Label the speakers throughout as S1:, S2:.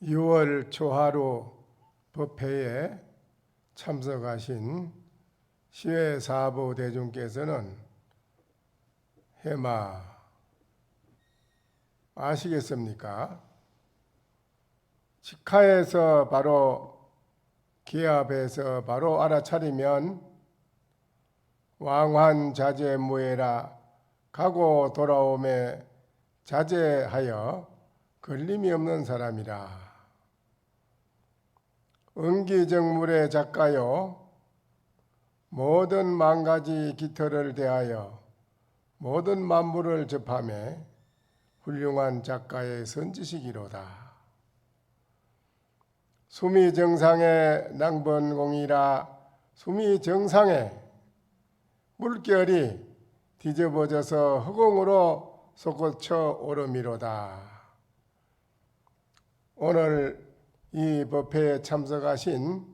S1: 6월 초하루 법회에 참석하신 시외 사부 대중께서는 해마 아시겠습니까? 직하에서 바로 기합에서 바로 알아차리면 왕환자제무해라 가고 돌아옴에 자제하여 걸림이 없는 사람이라. 은기정물의 작가요 모든 만가지 깃털을 대하여 모든 만물을 접함에 훌륭한 작가의 선지식이로다. 수미정상의 낭번공이라. 수미정상에 물결이 뒤집어져서 허공으로 솟구쳐 오름이로다. 오늘 이 법회에 참석하신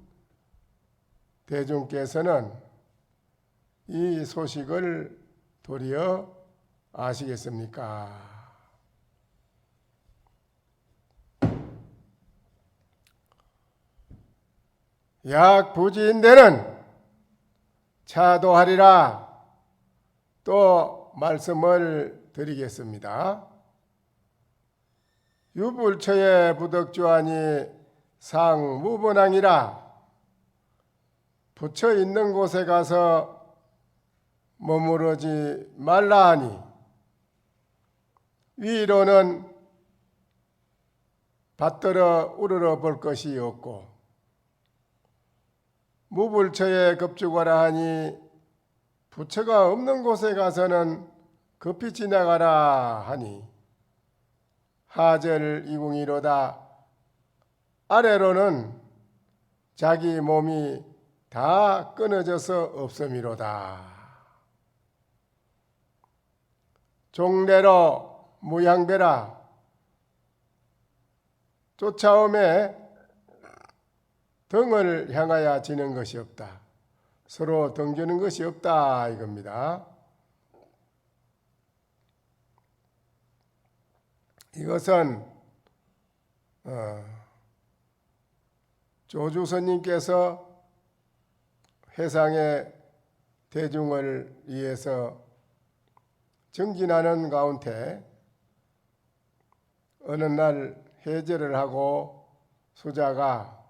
S1: 대중께서는 이 소식을 도리어 아시겠습니까? 약부지인대는 차도하리라. 또 말씀을 드리겠습니다. 유불처의 부덕주하니 상무분왕이라. 부처 있는 곳에 가서 머무르지 말라 하니 위로는 받들어 우러러 볼 것이 없고 무불처에 급주거라 하니 부처가 없는 곳에 가서는 급히 지나가라 하니 하절 이궁이로다. 아래로는 자기 몸이 다 끊어져서 없음이로다. 종래로 무향배라. 쫓아옴에 등을 향하여 지는 것이 없다. 서로 등지는 것이 없다 이겁니다. 이것은 조주스님께서 해상의 대중을 위해서 정진하는 가운데 어느 날 해제를 하고 수자가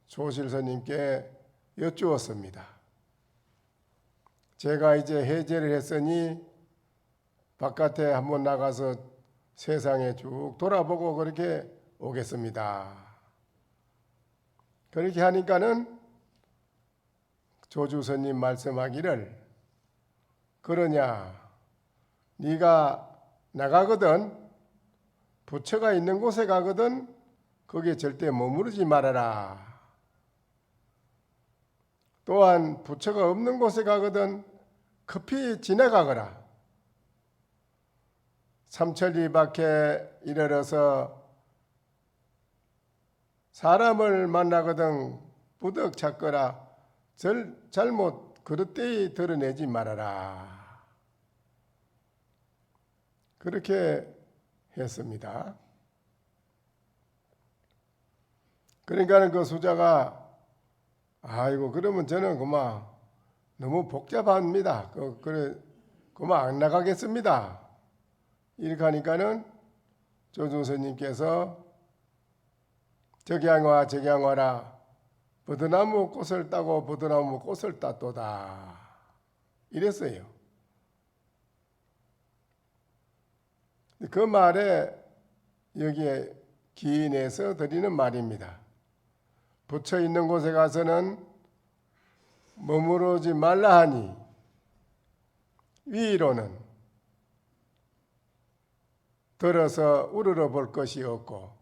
S1: 조실스님께 여쭈었습니다. 제가 이제 해제를 했으니 바깥에 한번 나가서 세상에 쭉 돌아보고 그렇게 오겠습니다. 그렇게 하니까는 조주스님 말씀하기를 그러냐 네가 나가거든 부처가 있는 곳에 가거든 거기에 절대 머무르지 말아라. 또한 부처가 없는 곳에 가거든 급히 지나가거라. 삼천리 밖에 이르러서 사람을 만나거든 부득 찾거라. 잘못 그릇되이 드러내지 말아라. 그렇게 했습니다. 그러니까 그 수자가 아이고 그러면 저는 그만 너무 복잡합니다. 그래 그만 안 나가겠습니다. 이렇게 하니까는 조주스님께서 적양화 적양화라. 버드나무 꽃을 따고 버드나무 꽃을 따도다 이랬어요. 그 말에 여기에 기인해서 드리는 말입니다. 부처 있는 곳에 가서는 머무르지 말라 하니 위로는 들어서 우러러 볼 것이 없고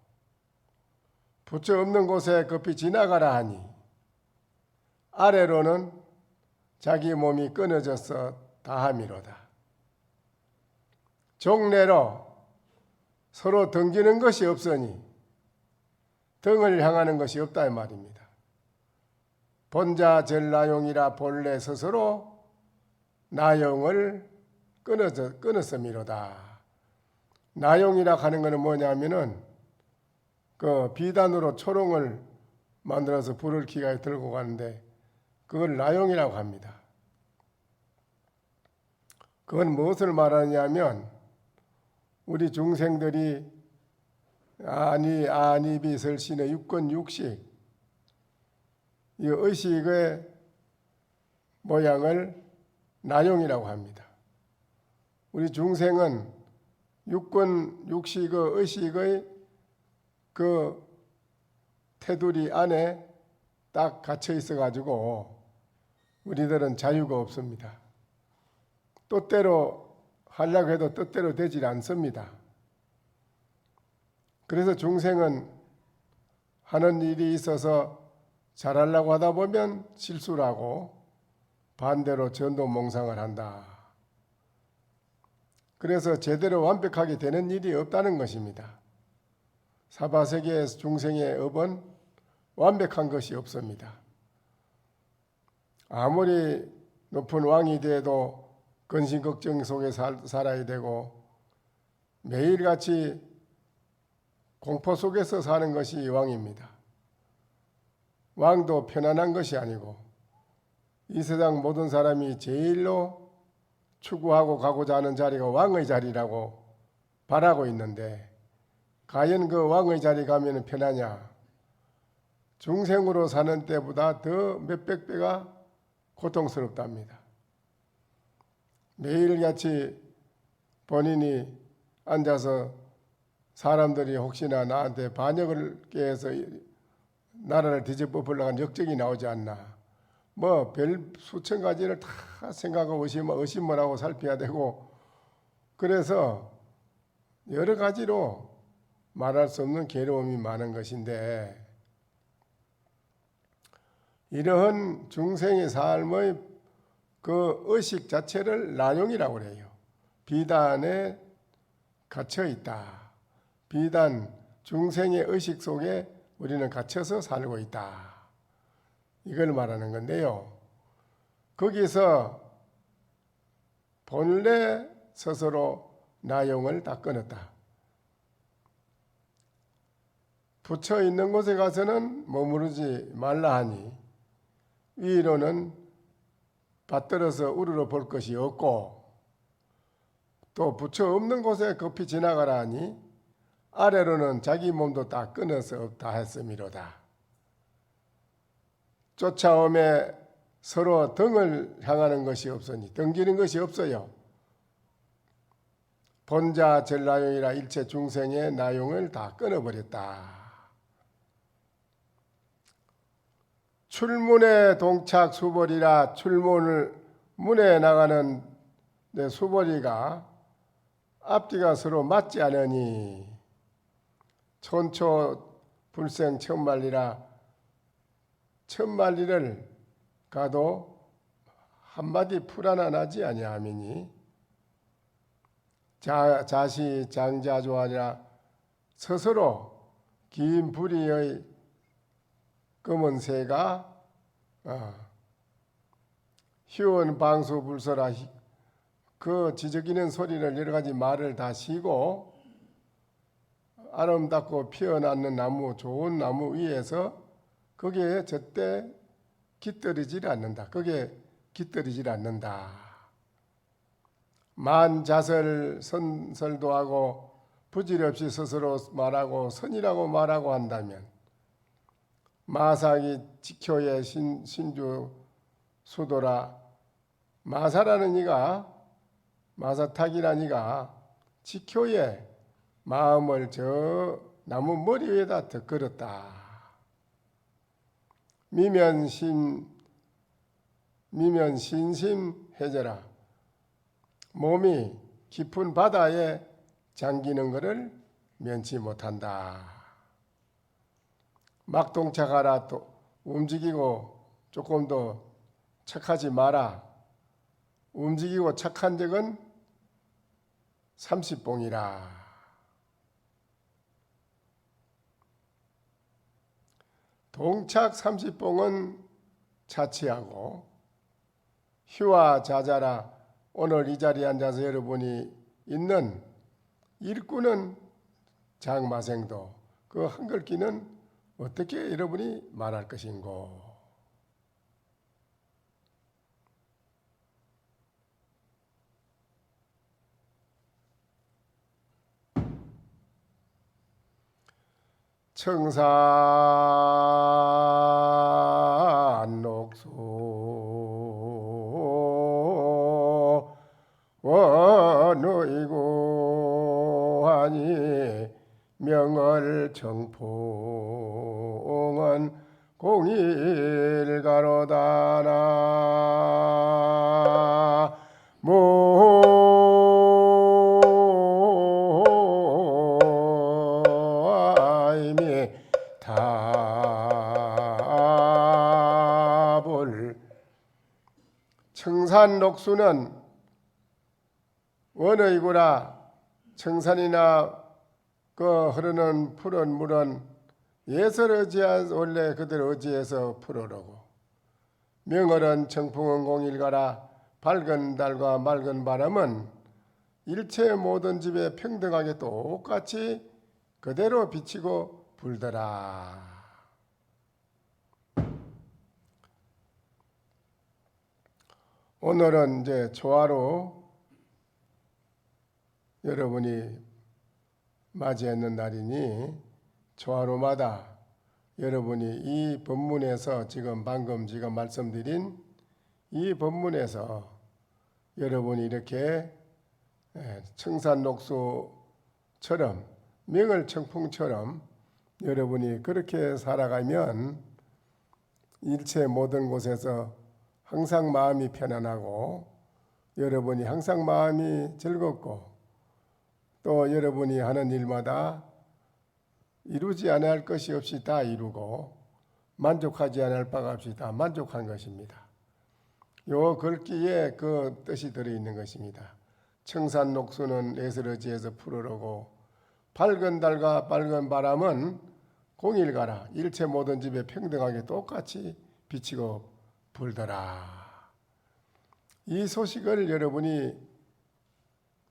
S1: 부처 없는 곳에 급히 지나가라 하니 아래로는 자기 몸이 끊어져서 다함이로다. 종래로 서로 등지는 것이 없으니 등을 향하는 것이 없다 이 말입니다. 본자 절나용이라 본래 스스로 나용을 끊었음이로다. 나용이라 하는 것은 뭐냐면은 그 비단으로 초롱을 만들어서 불을 기가에 들고 가는데 그걸 나용이라고 합니다. 그건 무엇을 말하냐면 우리 중생들이 아니비설신의 육건육식 이 의식의 모양을 나용이라고 합니다. 우리 중생은 육건육식의 의식의 그 테두리 안에 딱 갇혀 있어 가지고 우리들은 자유가 없습니다. 뜻대로 하려고 해도 뜻대로 되질 않습니다. 그래서 중생은 하는 일이 있어서 잘하려고 하다 보면 실수를 하고 반대로 전도몽상을 한다. 그래서 제대로 완벽하게 되는 일이 없다는 것입니다. 사바세계의 중생의 업은 완벽한 것이 없습니다. 아무리 높은 왕이 돼도 근심걱정 속에 살아야 되고 매일같이 공포 속에서 사는 것이 왕입니다. 왕도 편안한 것이 아니고 이 세상 모든 사람이 제일로 추구하고 가고자 하는 자리가 왕의 자리라고 바라고 있는데 과연 그 왕의 자리 가면 편하냐? 중생으로 사는 때보다 더 몇백 배가 고통스럽답니다. 매일같이 본인이 앉아서 사람들이 혹시나 나한테 반역을 깨해서 나라를 뒤집어 보려고 역적이 나오지 않나. 뭐 별 수천 가지를 다 생각하고 의심을 하고 살펴야 되고 그래서 여러 가지로 말할 수 없는 괴로움이 많은 것인데 이러한 중생의 삶의 그 의식 자체를 나용이라고 해요. 비단에 갇혀 있다. 비단 중생의 의식 속에 우리는 갇혀서 살고 있다. 이걸 말하는 건데요. 거기서 본래 스스로 나용을 다 끊었다. 붙여 있는 곳에 가서는 머무르지 말라 하니 위로는 받들어서 우러러 볼 것이 없고 또 붙여 없는 곳에 급히 지나가라 하니 아래로는 자기 몸도 다 끊어서 없다 했음이로다. 쫓아오매 서로 등을 향하는 것이 없으니 등지는 것이 없어요. 본자 전나용이라 일체 중생의 나용을 다 끊어버렸다. 출문에 동착 수벌이라 출문을 문에 나가는 내 수벌이가 앞뒤가 서로 맞지 않으니 천초 불생 천만리라 천만리를 가도 한마디 풀 하나 나지 아니하미니 자시 장자조하니라 스스로 긴 부리의 검은 새가 희원 방수불서라 그 지저귀는 소리를 여러 가지 말을 다 쉬고 아름답고 피어났는 나무 좋은 나무 위에서 거기에 절대 깃들이질 않는다. 거기에 깃들이질 않는다. 만자설 선설도 하고 부질없이 스스로 말하고 선이라고 말하고 한다면 마사기 지켜의 신주 수도라 마사라는 이가 마사탁이라는 이가 지켜의 마음을 저 나무 머리 위에다 덧걸었다. 미면신심해져라. 몸이 깊은 바다에 잠기는 것을 면치 못한다. 막동착하라. 또 움직이고 조금 더 착하지 마라. 움직이고 착한 적은 30봉이라. 동착 30봉은 차치하고 휴와 자자라 오늘 이 자리에 앉아서 여러분이 있는 일꾼은 장마생도 그 한글귀는 어떻게 여러분이 말할 것인고? 청산녹수 원의고 하니 명월청풍은 공일가로다나 모아이미 답을 청산녹수는 원의구라 청산이나 그 흐르는 푸른 물은 예설 의지한 원래 그들 의지해서 풀어오고 명월은 청풍은 공일가라 밝은 달과 맑은 바람은 일체 모든 집에 평등하게 똑같이 그대로 비치고 불더라. 오늘은 이제 초하루 여러분이 맞이했는 날이니 초하루마다 여러분이 이 법문에서 방금 말씀드린 이 법문에서 여러분이 이렇게 청산녹수처럼 명월청풍처럼 여러분이 그렇게 살아가면 일체 모든 곳에서 항상 마음이 편안하고 여러분이 항상 마음이 즐겁고 또 여러분이 하는 일마다 이루지 않을 것이 없이 다 이루고 만족하지 않을 바가 없이 다 만족한 것입니다. 요 글귀에 그 뜻이 들어있는 것입니다. 청산녹수는 예설의지에서 풀어오고 밝은 달과 밝은 바람은 공일가라 일체 모든 집에 평등하게 똑같이 비치고 불더라. 이 소식을 여러분이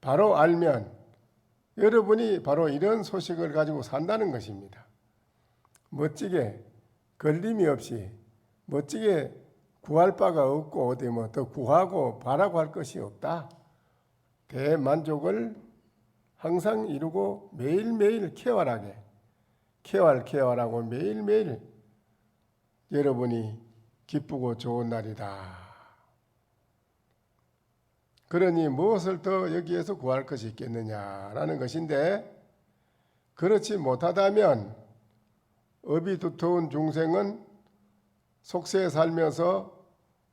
S1: 바로 알면 여러분이 바로 이런 소식을 가지고 산다는 것입니다. 멋지게 걸림이 없이 멋지게 구할 바가 없고 어디 뭐 더 구하고 바라고 할 것이 없다. 대만족을 항상 이루고 매일매일 쾌활하고 매일매일 여러분이 기쁘고 좋은 날이다. 그러니 무엇을 더 여기에서 구할 것이 있겠느냐라는 것인데 그렇지 못하다면 업이 두터운 중생은 속세에 살면서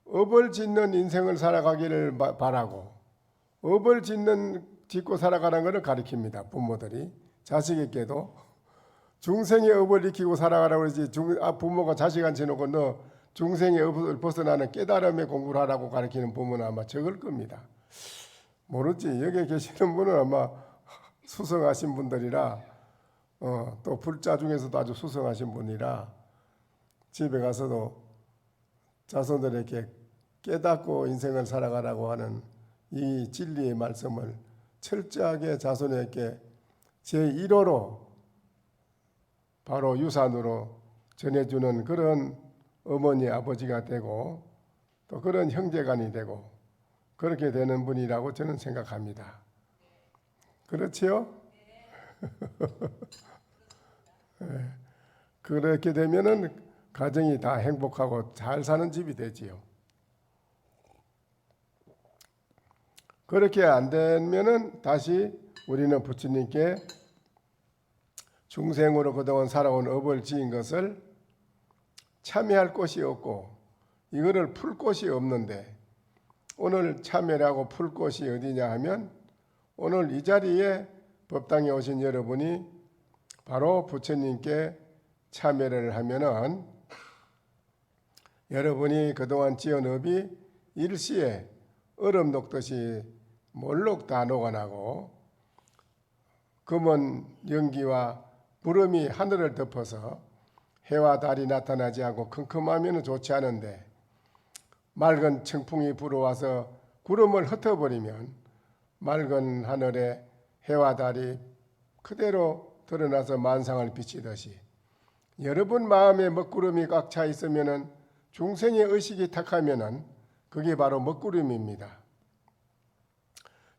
S1: 업을 짓는 인생을 살아가기를 바라고 업을 짓고 살아가는 것을 가리킵니다. 부모들이 자식에게도 중생의 업을 익히고 살아가라고 그러지 부모가 자식한테 놓고 너 중생의 업을 벗어나는 깨달음의 공부를 하라고 가르치는 부모는 아마 적을 겁니다. 모르지. 여기 계시는 분은 아마 수성하신 분들이라 또 불자 중에서도 아주 수성하신 분이라 집에 가서도 자손들에게 깨닫고 인생을 살아가라고 하는 이 진리의 말씀을 철저하게 자손에게 제1호로 바로 유산으로 전해주는 그런 어머니 아버지가 되고 또 그런 형제간이 되고 그렇게 되는 분이라고 저는 생각합니다. 그렇지요? 네. 그렇게 되면은 가정이 다 행복하고 잘 사는 집이 되지요. 그렇게 안 되면은 다시 우리는 부처님께 중생으로 그동안 살아온 업을 지은 것을 참여할 곳이 없고 이거를 풀 곳이 없는데 오늘 참여하고 풀 곳이 어디냐 하면 오늘 이 자리에 법당에 오신 여러분이 바로 부처님께 참여를 하면은 여러분이 그동안 지은 업이 일시에 얼음 녹듯이 몰록 다 녹아나고 검은 연기와 구름이 하늘을 덮어서 해와 달이 나타나지 않고 컴컴하면 좋지 않은데 맑은 청풍이 불어와서 구름을 흩어버리면 맑은 하늘에 해와 달이 그대로 드러나서 만상을 비치듯이 여러분 마음에 먹구름이 꽉 차 있으면은 중생의 의식이 탁하면은 그게 바로 먹구름입니다.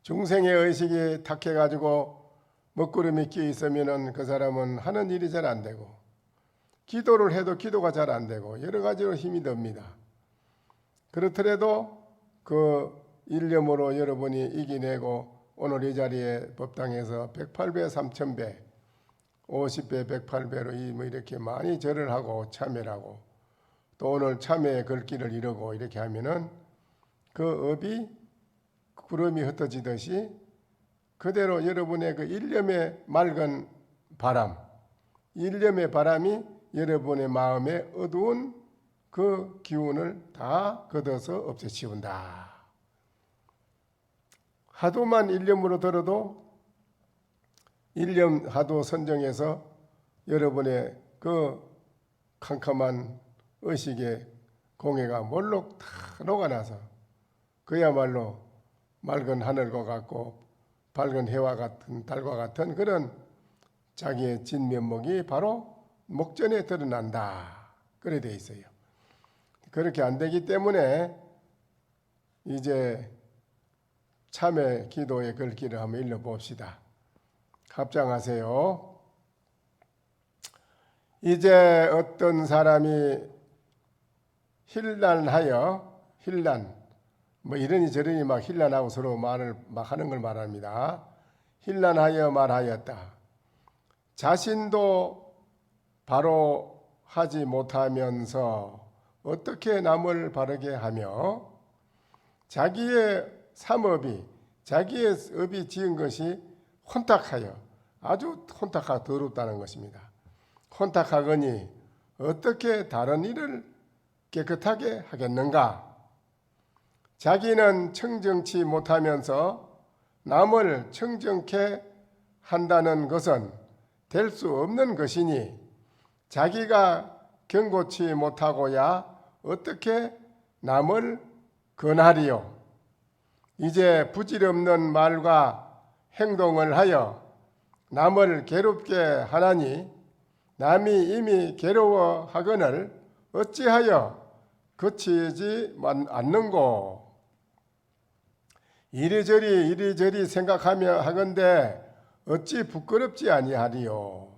S1: 중생의 의식이 탁해가지고 먹구름이 끼어 있으면은 그 사람은 하는 일이 잘 안 되고 기도를 해도 기도가 잘 안 되고 여러 가지로 힘이 듭니다. 그렇더라도 그 일념으로 여러분이 이겨내고 오늘 이 자리에 법당에서 108배, 3000배, 50배, 108배로 뭐 이렇게 많이 절을 하고 참여를 하고 또 오늘 참회의 걸기를 이루고 이렇게 하면은 그 업이 구름이 흩어지듯이 그대로 여러분의 그 일념의 맑은 바람, 일념의 바람이 여러분의 마음에 어두운 그 기운을 다 걷어서 없애치운다. 하도만 일념으로 들어도 일념 하도 선정해서 여러분의 그 캄캄한 의식의 공해가 몰록 다 녹아나서 그야말로 맑은 하늘과 같고 밝은 해와 같은 달과 같은 그런 자기의 진면목이 바로 목전에 드러난다. 그래 돼 있어요. 그렇게 안 되기 때문에 이제 참회 기도의 글귀를 한번 읽어봅시다. 합장하세요. 이제 어떤 사람이 힐난하여 힐난 뭐 이러니 저러니 막 힐난하고 서로 말을 막 하는 걸 말합니다. 힐난하여 말하였다. 자신도 바로 하지 못하면서 어떻게 남을 바르게 하며 자기의 삼업이 자기의 업이 지은 것이 혼탁하여 아주 혼탁하고 더럽다는 것입니다. 혼탁하거니 어떻게 다른 일을 깨끗하게 하겠는가? 자기는 청정치 못하면서 남을 청정케 한다는 것은 될 수 없는 것이니 자기가 경고치 못하고야 어떻게 남을 권하리요? 이제 부질없는 말과 행동을 하여 남을 괴롭게 하나니 남이 이미 괴로워하거늘 어찌하여 그치지 않는고? 이리저리 생각하며 하건대 어찌 부끄럽지 아니하리요?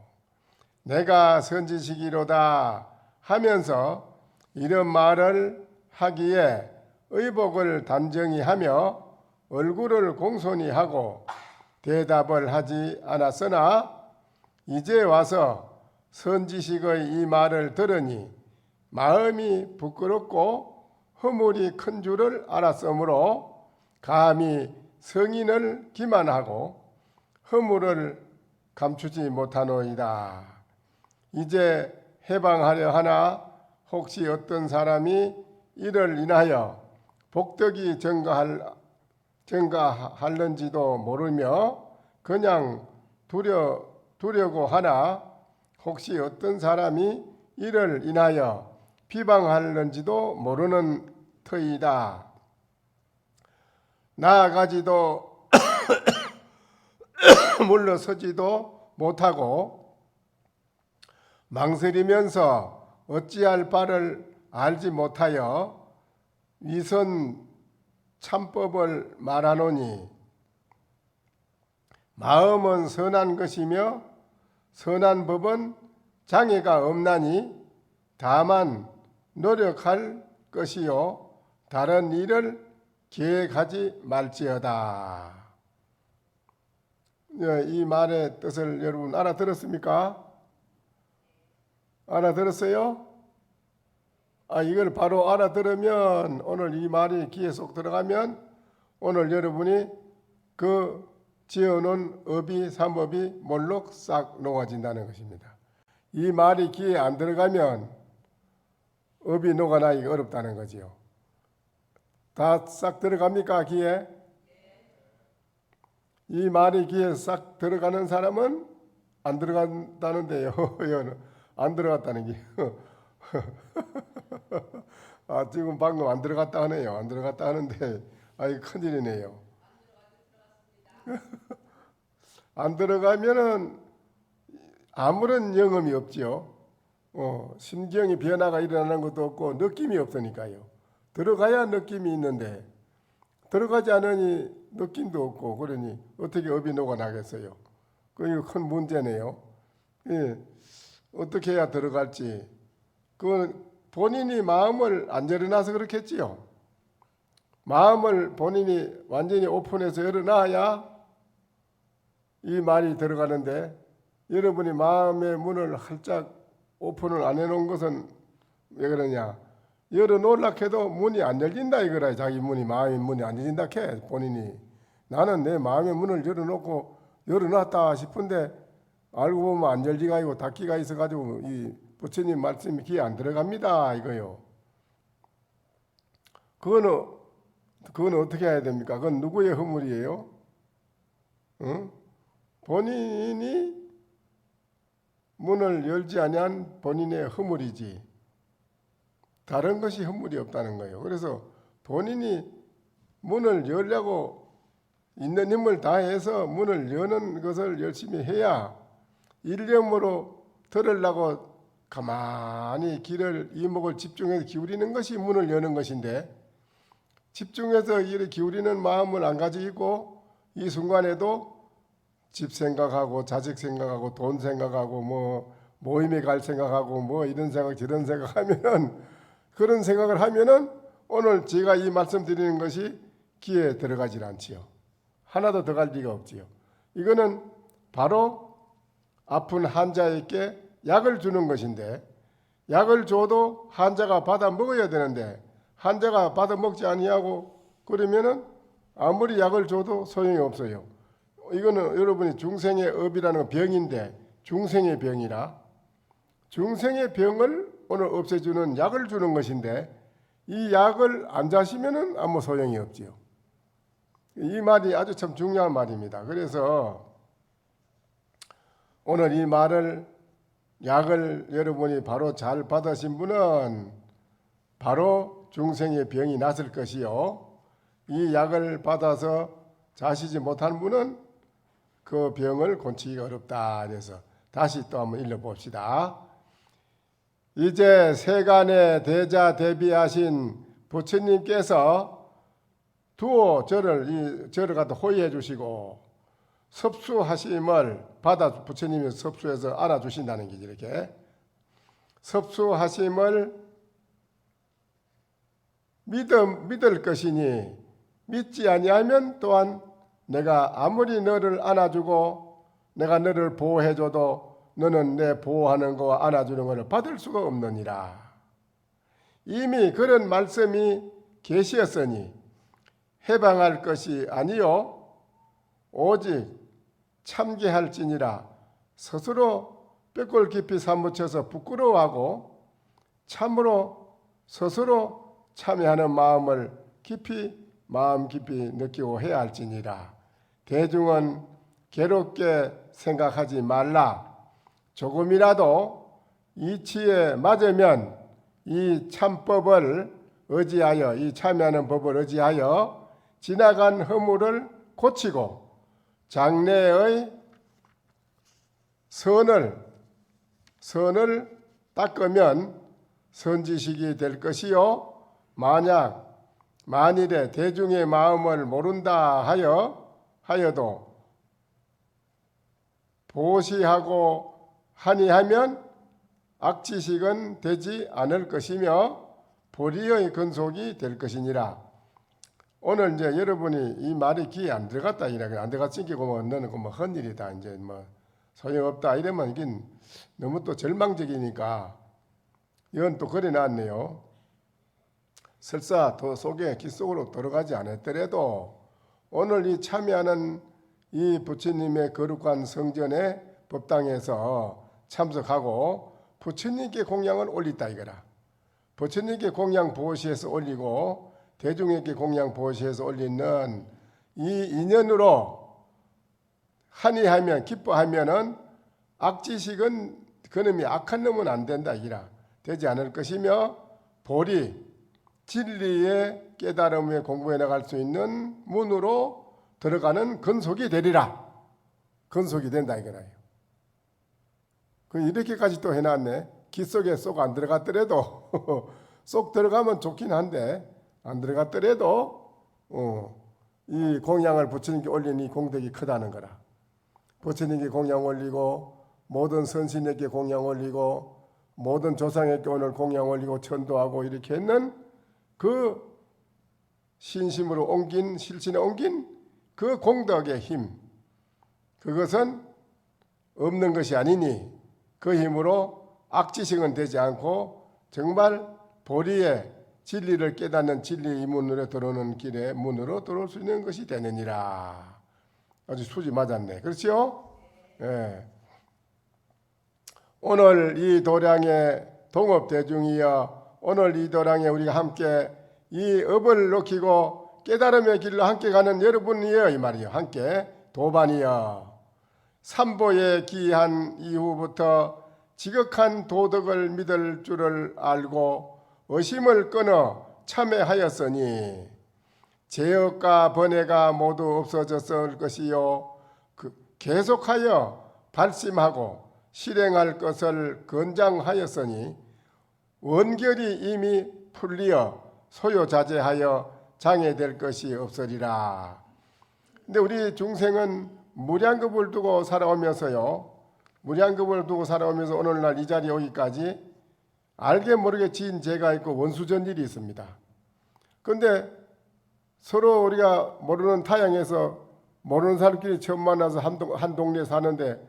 S1: 내가 선지식이로다 하면서 이런 말을 하기에 의복을 단정히 하며 얼굴을 공손히 하고 대답을 하지 않았으나 이제 와서 선지식의 이 말을 들으니 마음이 부끄럽고 허물이 큰 줄을 알았으므로 감히 성인을 기만하고 허물을 감추지 못하노이다. 이제 해방하려 하나 혹시 어떤 사람이 이를 인하여 복덕이 증가할는지도 모르며 그냥 두려고 하나 혹시 어떤 사람이 이를 인하여 비방할는지도 모르는 터이다. 나아가지도 물러서지도 못하고 망설이면서 어찌할 바를 알지 못하여 위선 참법을 말하노니 마음은 선한 것이며 선한 법은 장애가 없나니 다만 노력할 것이요 다른 일을 계획하지 말지어다. 이 말의 뜻을 여러분 알아들었습니까? 알아들었어요? 이걸 바로 알아들으면 오늘 이 말이 귀에 쏙 들어가면 오늘 여러분이 그 지어놓은 업이 삼업이 몰록 싹 녹아진다는 것입니다. 이 말이 귀에 안 들어가면 업이 녹아나기가 어렵다는 거지요. 다 싹 들어갑니까 귀에? 이 말이 귀에 싹 들어가는 사람은 안 들어간다는데요. 안 들어갔다는 게. 지금 방금 안 들어갔다 하네요. 안 들어갔다 하는데 큰일이네요. 안 들어가면은 아무런 영험이 없지요. 심경의 변화가 일어나는 것도 없고 느낌이 없으니까요. 들어가야 느낌이 있는데 들어가지 않으니 느낌도 없고 그러니 어떻게 업이 녹아나겠어요. 그게 큰 문제네요. 예, 어떻게 해야 들어갈지 그 본인이 마음을 안 열어놔서 그렇겠지요. 마음을 본인이 완전히 오픈해서 열어놔야 이 말이 들어가는데 여러분이 마음의 문을 활짝 오픈을 안 해놓은 것은 왜 그러냐. 열어놓으려 해도 문이 안 열린다 이거라. 자기 문이 마음의 문이 안 열린다 해 본인이. 나는 내 마음의 문을 열어놓고 열어놨다 싶은데 알고 보면 안 열리가 아니고 닫기가 있어가지고 이 부처님 말씀이 귀에 안 들어갑니다 이거요. 그건 어떻게 해야 됩니까? 그건 누구의 허물이에요? 응? 본인이 문을 열지 아니한 본인의 허물이지 다른 것이 허물이 없다는 거예요. 그래서 본인이 문을 열려고 있는 힘을 다해서 문을 여는 것을 열심히 해야 일념으로 들으려고 가만히 귀를 이목을 집중해서 기울이는 것이 문을 여는 것인데 집중해서 이를 기울이는 마음을 안 가지고 이 순간에도 집 생각하고 자식 생각하고 돈 생각하고 뭐 모임에 갈 생각하고 뭐 이런 생각 저런 생각하면은 그런 생각을 하면은 오늘 제가 이 말씀 드리는 것이 귀에 들어가질 않지요. 하나도 더 갈 리가 없지요. 이거는 바로 아픈 환자에게 약을 주는 것인데 약을 줘도 환자가 받아 먹어야 되는데 환자가 받아 먹지 아니하고 그러면은 아무리 약을 줘도 소용이 없어요. 이거는 여러분이 중생의 업이라는 병인데 중생의 병이라 중생의 병을 오늘 없애주는 약을 주는 것인데 이 약을 안 자시면은 아무 소용이 없지요. 이 말이 아주 참 중요한 말입니다. 그래서 오늘 이 말을 약을 여러분이 바로 잘 받으신 분은 바로 중생의 병이 났을 것이요. 이 약을 받아서 자시지 못한 분은 그 병을 고치기가 어렵다. 그래서 다시 또 한번 읽어봅시다. 이제 세간의 대자 대비하신 부처님께서 두어 저를 갖다 호의해 주시고 섭수하심을 받아 부처님이 섭수해서 안아주신다는 게 이렇게 섭수하심을 믿을 것이니 믿지 아니하면 또한 내가 아무리 너를 안아주고 내가 너를 보호해줘도 너는 내 보호하는 거와 안아주는 것을 받을 수가 없느니라. 이미 그런 말씀이 계시었으니 해방할 것이 아니요 오직 참게할지니라. 스스로 뼈골 깊이 사무쳐서 부끄러워하고 참으로 스스로 참여하는 마음을 마음 깊이 느끼고 해야 할지니라. 대중은 괴롭게 생각하지 말라. 조금이라도 이치에 맞으면 이 참법을 의지하여 이 참여하는 법을 의지하여 지나간 허물을 고치고 장래의 선을 닦으면 선지식이 될 것이요 만일에 대중의 마음을 모른다 하여도 보시하고 하니하면 악지식은 되지 않을 것이며 보리의 근속이 될 것이니라. 오늘 이제 여러분이 이 말이 귀에 안 들어갔다 이래 안 들어갔으니까 뭐 너는 뭐 헛일이다 이제 뭐 소용없다 이러면 이게 너무 또 절망적이니까 이건 또 그래놨네요. 설사 더 속에 귀 속으로 들어가지 않았더라도 오늘 이 참여하는 이 부처님의 거룩한 성전의 법당에서 참석하고 부처님께 공양을 올리다 이거라. 부처님께 공양 보시해서 올리고 대중에게 공양 보시해서 올리는 이 인연으로 한이하면 기뻐하면은 악지식은 그놈이 악한 놈은 안 된다 이라 되지 않을 것이며 보리 진리의 깨달음에 공부해 나갈 수 있는 문으로 들어가는 근속이 되리라. 근속이 된다 이거라요. 그 이렇게까지 또 해놨네. 귀 속에 쏙 안 들어갔더라도 쏙 들어가면 좋긴 한데 안 들어갔더라도 이 공양을 부처님께 올린 이 공덕이 크다는 거라. 부처님께 공양 올리고 모든 선신에게 공양 올리고 모든 조상에게 오늘 공양 올리고 천도하고 이렇게 했는 그 신심으로 옮긴 실신에 옮긴 그 공덕의 힘, 그것은 없는 것이 아니니 그 힘으로 악지식은 되지 않고 정말 보리의 진리를 깨닫는 진리의 문으로 들어오는 길의 문으로 들어올 수 있는 것이 되느니라. 아주 수지 맞았네. 그렇죠? 예. 오늘 이 도량의 동업대중이여, 오늘 이 도량에 우리가 함께 이 업을 놓기고 깨달음의 길로 함께 가는 여러분이여 이 말이요. 함께 도반이여. 삼보에 기한 이후부터 지극한 도덕을 믿을 줄을 알고 의심을 끊어 참회하였으니 죄업과 번뇌가 모두 없어졌을 것이요 계속하여 발심하고 실행할 것을 권장하였으니 원결이 이미 풀리어 소요자제하여 장애될 것이 없으리라. 근데 우리 중생은 무량겁을 두고 살아오면서요, 무량겁을 두고 살아오면서 오늘날 이 자리에 오기까지 알게 모르게 지은 죄가 있고 원수전일이 있습니다. 그런데 서로 우리가 모르는 타향에서 모르는 사람끼리 처음 만나서 한 동네에 사는데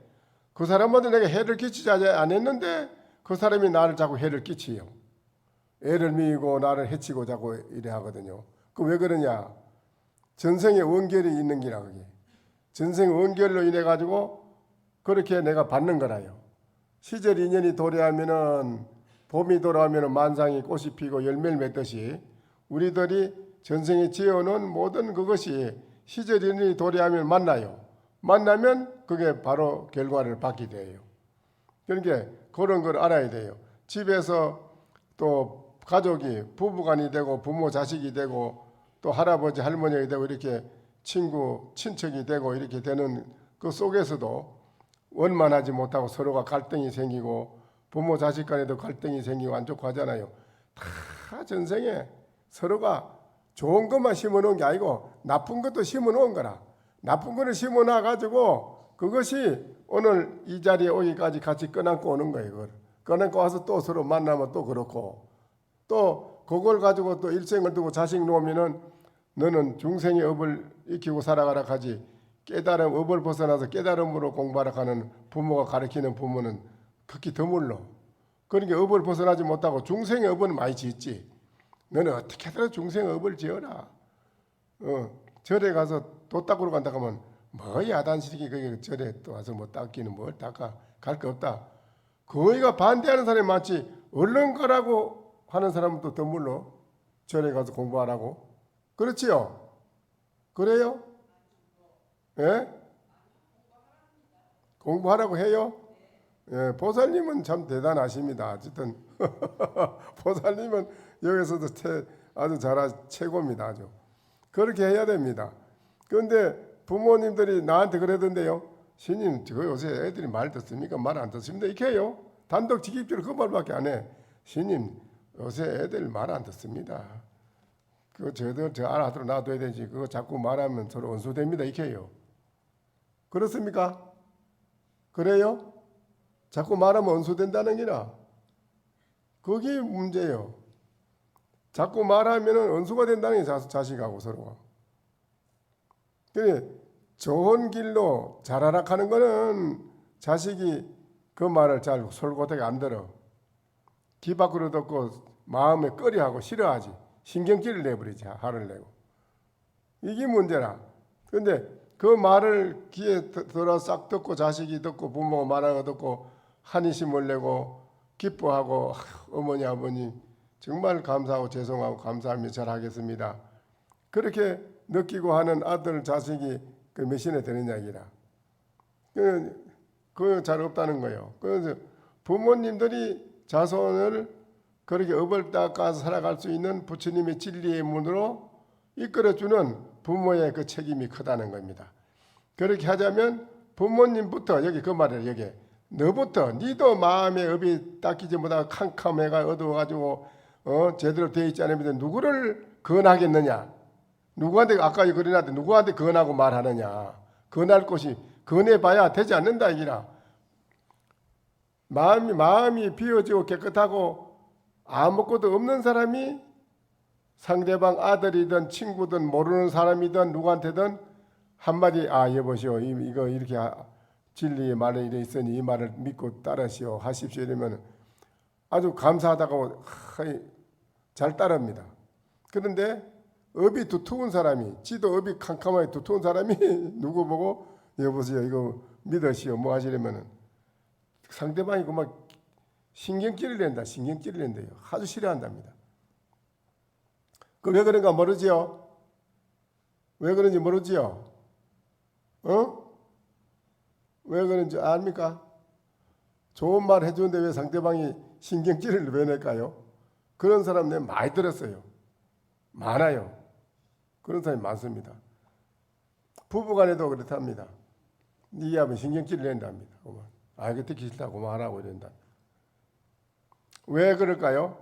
S1: 그 사람한테 내가 해를 끼치지 안 했는데 그 사람이 나를 자꾸 해를 끼치요. 애를 미이고 나를 해치고 자꾸 이래 하거든요. 그 왜 그러냐? 전생에 원결이 있는 기라. 그게 전생 원결로 인해 가지고 그렇게 내가 받는 거라요. 시절 인연이 도래하면은 봄이 돌아오면 만상이 꽃이 피고 열매를 맺듯이 우리들이 전생에 지어놓은 모든 그것이 시절 인연이 도래하면 만나요. 만나면 그게 바로 결과를 받게 돼요. 그러니까 그런 걸 알아야 돼요. 집에서 또 가족이 부부간이 되고 부모 자식이 되고 또 할아버지 할머니가 되고 이렇게 친구 친척이 되고 이렇게 되는 그 속에서도 원만하지 못하고 서로가 갈등이 생기고 부모 자식 간에도 갈등이 생기고 안 좋고 하잖아요. 다 전생에 서로가 좋은 것만 심어놓은 게 아니고 나쁜 것도 심어놓은 거라. 나쁜 거를 심어놔가지고 그것이 오늘 이 자리에 오기까지 같이 껴안고 오는 거예요. 그걸 껴안고 와서 또 서로 만나면 또 그렇고 또 그걸 가지고 또 일생을 두고 자식 놓으면은 너는 중생의 업을 익히고 살아가라 하지, 깨달음 업을 벗어나서 깨달음으로 공부하라 하는 부모가 가르치는 부모는 극히 드물러. 그러니까 업을 벗어나지 못하고 중생의 업은 많이 짓지. 너는 어떻게 하더라도 중생의 업을 지어라. 절에 가서 도 닦으러 간다 하면 뭐 야단시리기 그게 절에 또 와서 뭐 닦기는 뭘 닦아 갈 거 없다. 거기가 반대하는 사람이 많지. 얼른 가라고 하는 사람은 또 드물러. 절에 가서 공부하라고. 그렇지요? 그래요? 예? 공부하라고 해요? 예, 보살님은 참 대단하십니다. 어쨌든 보살님은 여기서도 아주 최고입니다. 아주 그렇게 해야 됩니다. 그런데 부모님들이 나한테 그러던데요. 스님, 저 요새 애들이 말 듣습니까? 말 안 듣습니다. 이렇게 해요. 단독 직입적으로 그 말밖에 안 해. 스님, 요새 애들 말 안 듣습니다. 그거 저들 저 알아들어 놔둬야 되지. 그거 자꾸 말하면 서로 원수됩니다. 이렇게 해요. 그렇습니까? 그래요? 자꾸 말하면 원수된다는 게라. 그게 문제예요. 자꾸 말하면 원수가 된다는 게 자식하고 서로가. 그래, 좋은 길로 자라라 하는 거는 자식이 그 말을 잘 솔고하게 안 들어. 귀 밖으로 듣고 마음에 꺼려하고 싫어하지. 신경질을 내버리지. 화를 내고. 이게 문제라. 그런데 그 말을 귀에 들어 싹 듣고 자식이 듣고 부모가 말하는 거 듣고 한이심을 내고 기뻐하고 어머니 아버님 정말 감사하고 죄송하고 감사하며 잘하겠습니다. 그렇게 느끼고 하는 아들 자식이 그 몇신에 되는 이야기라. 그거 잘 없다는 거예요. 그래서 부모님들이 자손을 그렇게 업을 닦아서 살아갈 수 있는 부처님의 진리의 문으로 이끌어주는 부모의 그 책임이 크다는 겁니다. 그렇게 하자면 부모님부터 여기 그 말이에요. 여기 너부터 니도 마음에 업이 닦이지 못하고 캄캄해가 어두워가지고 제대로 되어 있지 않으면 누구를 건하겠느냐? 누구한테 아까 그러는데 누구한테 건하고 말하느냐? 건할 곳이 건해봐야 되지 않는다 이기라. 마음이 비어지고 깨끗하고 아무것도 없는 사람이 상대방 아들이든 친구든 모르는 사람이든 누구한테든 한마디 여보시오 이거 이렇게 진리의 말에 이래 있으니 이 말을 믿고 따르시오 하십시오 이러면 아주 감사하다고 잘 따릅니다. 그런데 업이 두터운 사람이 지도 업이 캄캄하게 두터운 사람이 누구 보고 여보세요 이거 믿으시오 뭐 하시려면은 상대방이 막 신경질을 낸다. 신경질을 낸대요. 아주 싫어한답니다. 그 왜 그런가 모르지요? 왜 그런지 모르지요? 왜 그런지 압니까? 좋은 말 해주는데 왜 상대방이 신경질을 왜 낼까요? 그런 사람 내가 많이 들었어요. 많아요. 그런 사람이 많습니다. 부부간에도 그렇답니다. 네 하면 신경질을 낸답니다. 이거 듣기 싫다고 말하고 이런다. 왜 그럴까요?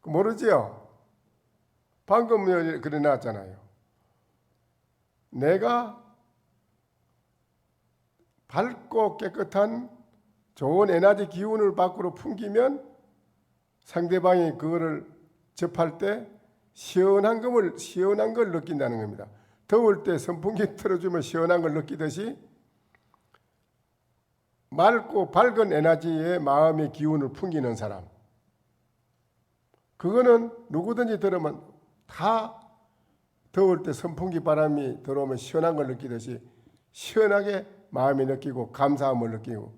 S1: 모르지요? 방금 그래 나왔잖아요. 내가 밝고 깨끗한 좋은 에너지 기운을 밖으로 풍기면 상대방이 그거를 접할 때 시원한 걸 느낀다는 겁니다. 더울 때 선풍기 틀어주면 시원한 걸 느끼듯이 맑고 밝은 에너지의 마음의 기운을 풍기는 사람, 그거는 누구든지 들으면 다 더울 때 선풍기 바람이 들어오면 시원한 걸 느끼듯이 시원하게 마음이 느끼고 감사함을 느끼고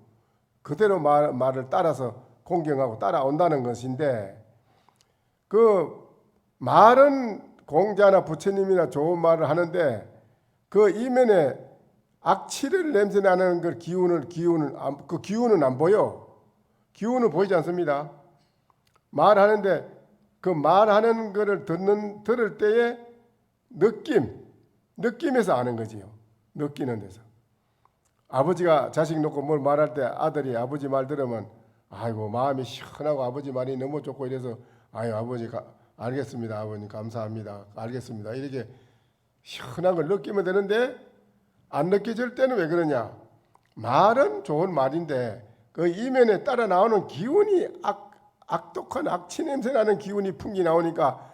S1: 그대로 말을 따라서 공경하고 따라온다는 것인데, 그 말은 공자나 부처님이나 좋은 말을 하는데 그 이면에 악취를 냄새나는 그 기운은 안 보여. 기운은 보이지 않습니다. 말하는데 그 말하는 거를 들을 때의 느낌에서 아는 거지요. 느끼는 데서. 아버지가 자식 놓고 뭘 말할 때 아들이 아버지 말 들으면 아이고 마음이 시원하고 아버지 말이 너무 좋고 이래서 아버지 알겠습니다. 아버님 감사합니다. 알겠습니다. 이렇게 시원한 걸 느끼면 되는데 안 느껴질 때는 왜 그러냐? 말은 좋은 말인데 그 이면에 따라 나오는 기운이 악독한 악취 냄새 나는 기운이 풍기 나오니까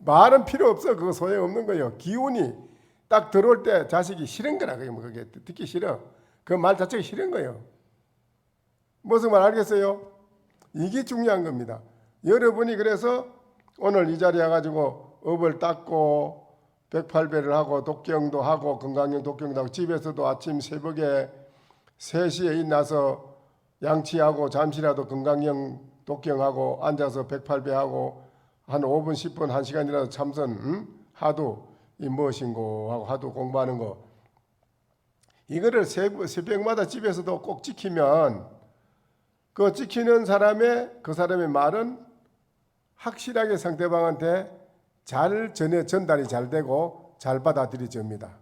S1: 말은 필요 없어. 그거 소용없는 거예요. 기운이 딱 들어올 때 자식이 싫은 거라. 그게 듣기 싫어. 그 말 자체가 싫은 거예요. 무슨 말 알겠어요? 이게 중요한 겁니다. 여러분이 그래서 오늘 이 자리에 와가지고 업을 닦고 108배를 하고 독경도 하고 건강형 독경도 하고 집에서도 아침 새벽에 3시에 일어나서 양치하고 잠시라도 건강형 독경하고 앉아서 108배 하고 한 5분 10분 1시간이라도 참선 하도 이 무엇인고 하고 하도 공부하는 거, 이거를 새벽마다 집에서도 꼭 지키면 그 지키는 그 사람의 말은 확실하게 상대방한테 잘 전달이 잘 되고 잘 받아들여집니다.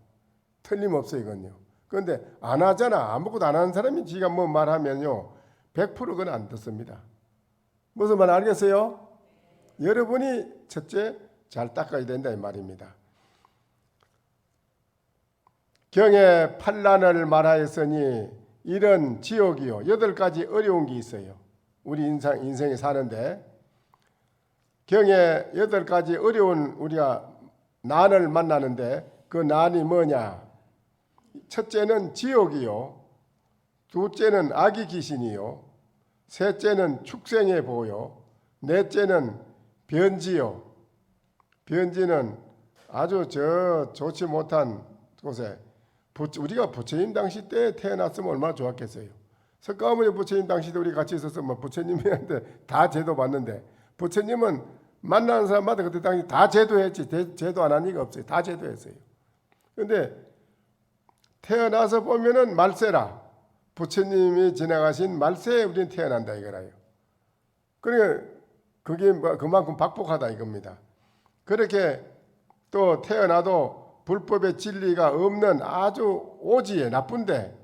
S1: 틀림없어요 이건요. 그런데 안 하잖아. 아무것도 안 하는 사람이 지가 뭐 말하면요 100% 그건 안 듣습니다. 무슨 말 알겠어요? 여러분이 첫째 잘 닦아야 된다 이 말입니다. 경에 판란을 말하였으니 이런 지옥이요 8가지 어려운 게 있어요. 우리 인생에 사는데 경에 8가지 어려운 우리가 난을 만나는데 그 난이 뭐냐? 첫째는 지옥이요, 둘째는 악의 귀신이요, 셋째는 축생의 보요, 넷째는 변지요. 변지는 아주 좋지 못한 곳에 우리가 부처님 당시 때 태어났으면 얼마나 좋았겠어요. 석가모니 부처님 당시 때 우리 같이 있었으면 부처님한테 다 제도 받는데 부처님은 만나는 사람마다 그때 당시 다 제도했지. 제도 안 한 리가 없어요. 다 제도했어요. 그런데 태어나서 보면은 말세라. 부처님이 지나가신 말세에 우리는 태어난다 이거라요. 그러니까 그게 그만큼 박복하다 이겁니다. 그렇게 또 태어나도 불법의 진리가 없는 아주 오지에 나쁜데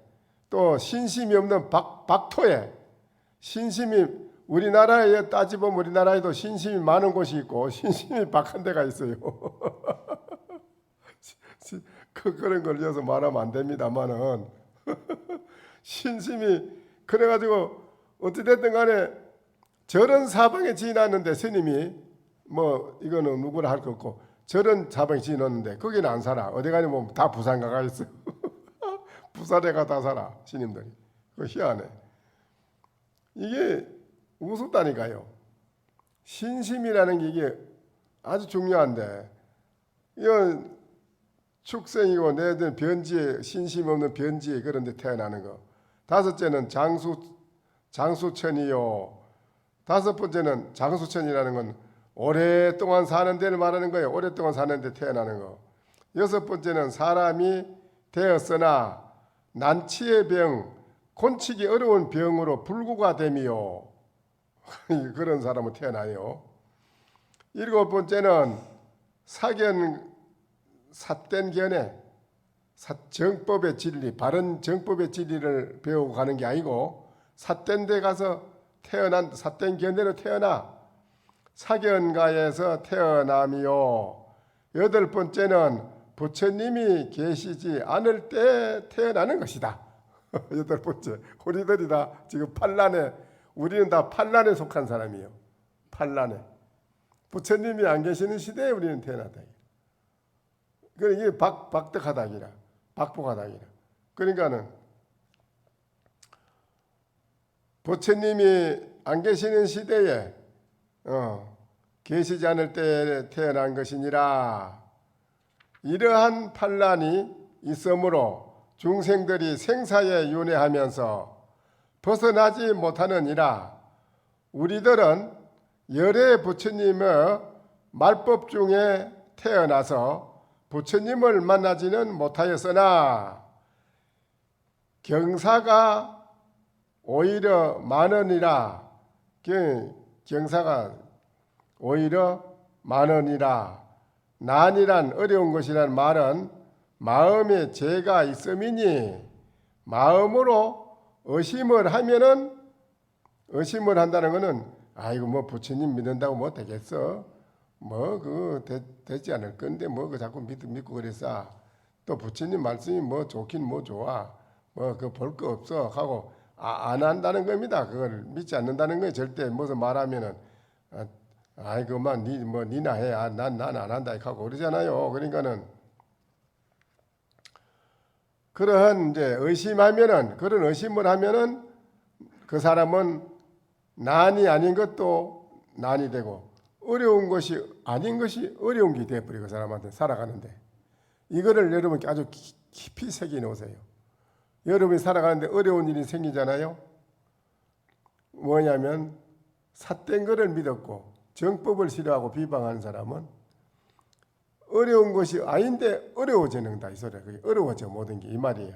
S1: 또 신심이 없는 박토에 신심이 우리나라에 따지보면 우리나라에도 신심이 많은 곳이 있고 신심이 박한 데가 있어요. 그런 걸 여기서 말하면 안 됩니다만은 신심이 그래가지고 어찌됐든 간에 저런 사방에 지어놨는데 스님이 뭐 이거는 누구나 할 거 없고 저런 사방에 지어놨는데 거기는 안 살아. 어디 가냐면 다 부산 가가 있어. 부산에 가 다 살아 스님들이. 그 희한해. 이게 우습다니까요. 신심이라는 게 이게 아주 중요한데 이건 축생이고 내든 변지에 신심 없는 변지에 그런 데 태어나는 거. 다섯째는 장수천이요. 다섯 번째는 장수천이라는 건 오랫동안 사는 데를 말하는 거예요. 오랫동안 사는 데 태어나는 거. 여섯 번째는 사람이 되었으나 난치의 병, 곤치기 어려운 병으로 불구가 됨이요. 그런 사람은 태어나요. 일곱 번째는 삿된 견해, 정법의 진리, 바른 정법의 진리를 배우고 가는 게 아니고 삿된 데 가서 삿된 견해로 태어나 사견가에서 태어남이요. 여덟 번째는 부처님이 계시지 않을 때 태어나는 것이다. 여덟 번째, 우리들이 다 지금 판란에, 우리는 다 판란에 속한 사람이에요. 판란에. 부처님이 안 계시는 시대에 우리는 태어났다. 그러니까 이게 박덕하다기라, 박복하다기라. 그러니까는 부처님이 안 계시는 시대에 계시지 않을 때 태어난 것이니라. 이러한 판란이 있으므로 중생들이 생사에 윤회하면서 벗어나지 못하느니라. 우리들은 열애 부처님의 말법 중에 태어나서 부처님을 만나지는 못하였으나 경사가 오히려 많으니라. 경사가 오히려 많으니라. 난이란 어려운 것이란 말은 마음에 죄가 있음이니 마음으로 의심을 하면은 의심을 한다는 것은 아이고 뭐 부처님 믿는다고 뭐 되겠어? 뭐 되지 않을 건데 뭐 그 자꾸 믿고 그랬어. 또 부처님 말씀이 뭐 좋긴 뭐 좋아. 뭐 그 볼 거 없어 하고 안 한다는 겁니다. 그걸 믿지 않는다는 거예요. 절대 무슨 말하면은 아이고만 니나 해. 난 안 한다 하고 그러잖아요. 그러니까는 그러한 이제 의심하면은 그런 의심을 하면은 그 사람은 난이 아닌 것도 난이 되고 어려운 것이 아닌 것이 어려운 게 되어버리고 그 사람한테 살아가는데 이거를 여러분 아주 깊이 새겨 놓으세요. 여러분이 살아가는데 어려운 일이 생기잖아요. 뭐냐면 삿된 거를 믿었고 정법을 싫어하고 비방하는 사람은 어려운 것이 아닌데 어려워지는다 이 소리야. 그게 어려워져 모든 게 이 말이에요.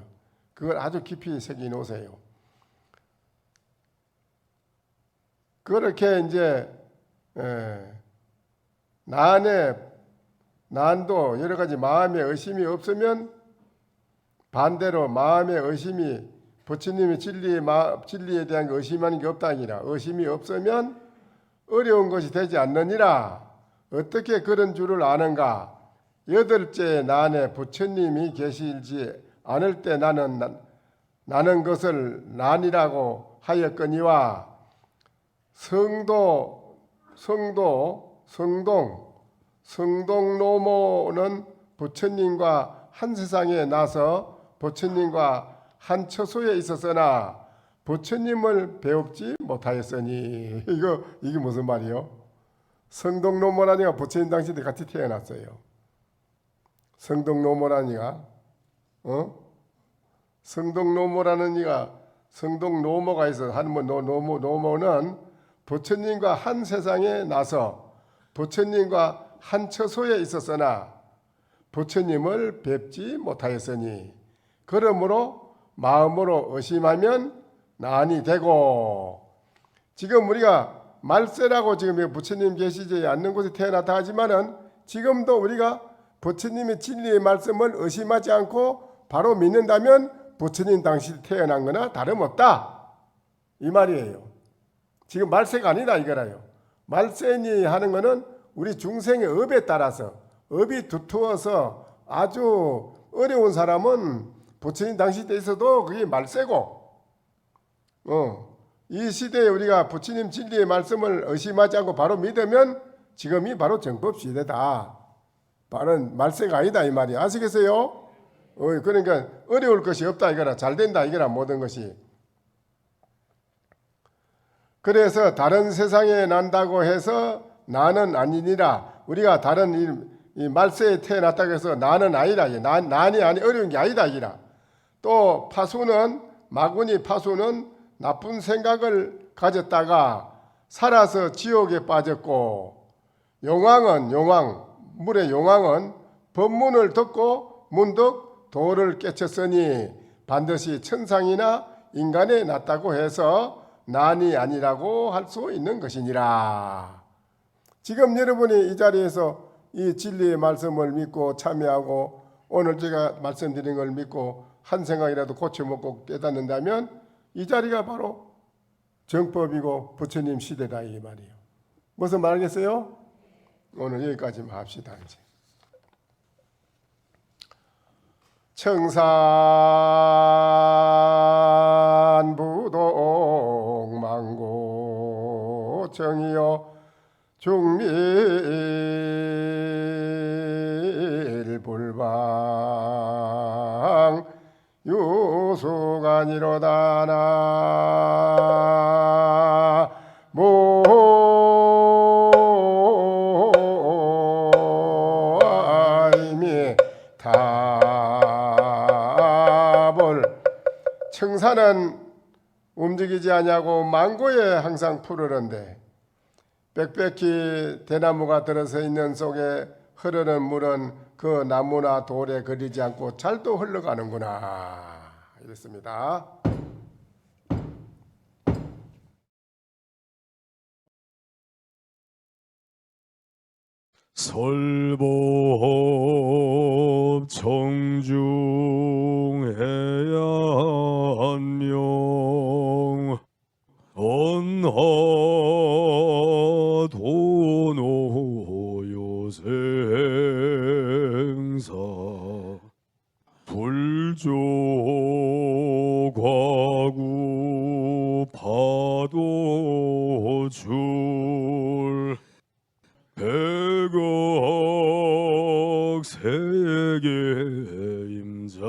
S1: 그걸 아주 깊이 새겨 놓으세요. 그렇게 이제 난도 여러 가지 마음에 의심이 없으면 반대로 마음에 의심이 부처님의 진리에 대한 의심하는 게 없다니라. 의심이 없으면 어려운 것이 되지 않느니라. 어떻게 그런 줄을 아는가? 여덟째 난에 부처님이 계시지 않을 때 나는 것을 난이라고 하였거니와 성동노모는 부처님과 한 세상에 나서 부처님과 한 처소에 있었으나 부처님을 배웁지 못하였으니 이게 무슨 말이요? 성동노모라니가 부처님 당시에 같이 태어났어요. 성동노모라니가 성동노모라는 이가 성동노모가 있어. 노모는 부처님과 한 세상에 나서 부처님과 한 처소에 있었으나 부처님을 뵙지 못하였으니 그러므로 마음으로 의심하면 난이 되고 지금 우리가 말세라고 지금 부처님 계시지 않는 곳에 태어났다 하지만은 지금도 우리가 부처님의 진리의 말씀을 의심하지 않고 바로 믿는다면 부처님 당시 태어난 거나 다름없다 이 말이에요. 지금 말세가 아니다 이거라요. 말세니 하는 거는 우리 중생의 업에 따라서 업이 두터워서 아주 어려운 사람은 부처님 당시 때 있어도 그게 말세고 이 시대에 우리가 부처님 진리의 말씀을 의심하지 않고 바로 믿으면 지금이 바로 정법 시대다. 바로 말세가 아니다 이 말이야. 아시겠어요? 그러니까 어려울 것이 없다 이거라. 잘 된다 이거라 모든 것이. 그래서 다른 세상에 난다고 해서 나는 아니니라. 우리가 다른 이 말세에 태어났다고 해서 나는 아니라. 난이 아니 어려운 게 아니다 이라. 또 파수는 마구니 파수는 나쁜 생각을 가졌다가 살아서 지옥에 빠졌고 용왕은 물의 용왕은 법문을 듣고 문득 도를 깨쳤으니 반드시 천상이나 인간에 났다고 해서 난이 아니라고 할 수 있는 것이니라. 지금 여러분이 이 자리에서 이 진리의 말씀을 믿고 참여하고 오늘 제가 말씀드린 걸 믿고 한 생각이라도 고쳐먹고 깨닫는다면 이 자리가 바로 정법이고 부처님 시대다 이 말이에요. 무슨 말겠어요? 오늘 여기까지만 합시다. 이제. 청산부동 망고 정이여 중밀불방 유수간이로다 나모아이미타볼 청산은 움직이지 아니하고 망고에 항상 푸르는데 빽빽히 대나무가 들어서 있는 속에 흐르는 물은 그 나무나 돌에 걸리지 않고 잘도 흘러가는구나 이랬습니다.
S2: 설법 청중해야 한명 언하 도노요생사 불조과구 파도줄 백억 세계 임자제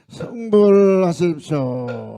S3: 성불하십시오.